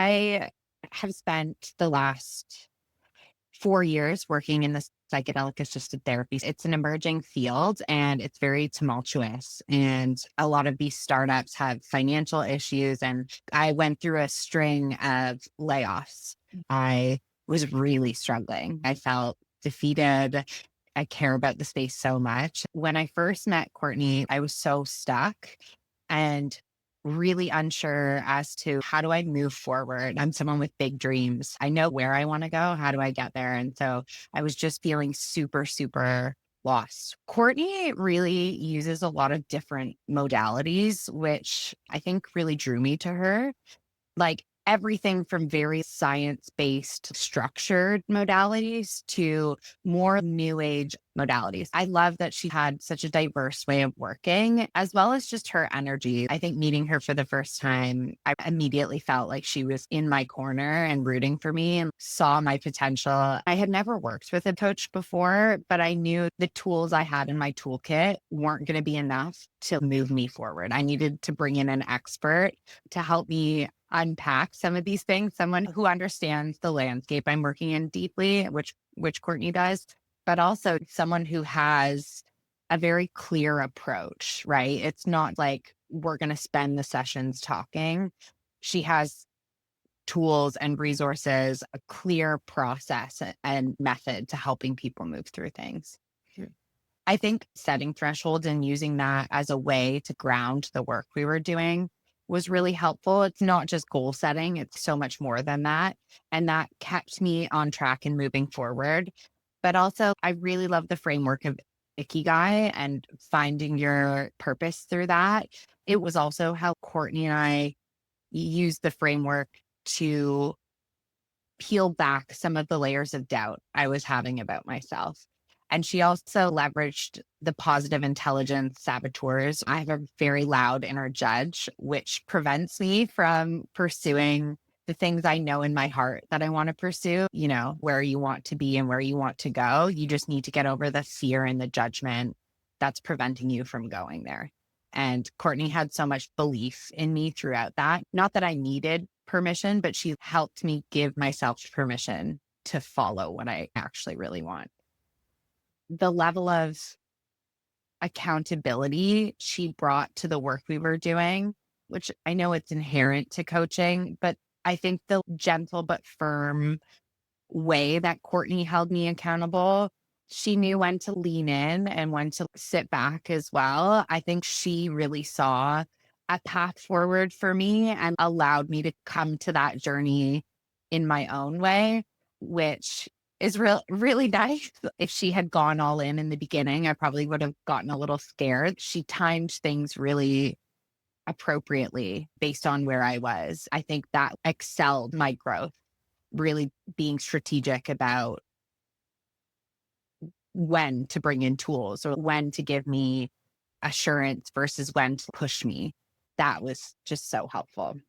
I have spent the last 4 years working in the psychedelic assisted therapy. It's an emerging field and it's very tumultuous. And a lot of these startups have financial issues. And I went through a string of layoffs. I was really struggling. I felt defeated. I care about the space so much. When I first met Courtney, I was so stuck and really unsure as to how do I move forward. I'm someone with big dreams. I know where I want to go. How do I get there? And so I was just feeling super, super lost. Courtney really uses a lot of different modalities, which I think really drew me to her. Like everything from very science based structured modalities to more new age modalities. I love that she had such a diverse way of working, as well as just her energy. I think meeting her for the first time, I immediately felt like she was in my corner and rooting for me and saw my potential. I had never worked with a coach before, but I knew the tools I had in my toolkit weren't going to be enough to move me forward. I needed to bring in an expert to help me unpack some of these things, someone who understands the landscape I'm working in deeply, which Courtney does, but also someone who has a very clear approach, right? It's not like we're going to spend the sessions talking. She has tools and resources, a clear process and method to helping people move through things. I think setting thresholds and using that as a way to ground the work we were doing was really helpful. It's not just goal setting, it's so much more than that. And that kept me on track and moving forward. But also, I really love the framework of Ikigai and finding your purpose through that. It was also how Courtney and I used the framework to peel back some of the layers of doubt I was having about myself. And she also leveraged the positive intelligence saboteurs. I have a very loud inner judge, which prevents me from pursuing the things I know in my heart that I want to pursue, where you want to be and where you want to go. You just need to get over the fear and the judgment that's preventing you from going there. And Courtney had so much belief in me throughout that. Not that I needed permission, but she helped me give myself permission to follow what I actually really want. The level of accountability she brought to the work we were doing, which I know it's inherent to coaching, but I think the gentle but firm way that Courtney held me accountable, she knew when to lean in and when to sit back as well. I think she really saw a path forward for me and allowed me to come to that journey in my own way, which is really nice. If she had gone all in the beginning, I probably would have gotten a little scared. She timed things really appropriately based on where I was. I think that excelled my growth, really being strategic about when to bring in tools or when to give me assurance versus when to push me. That was just so helpful.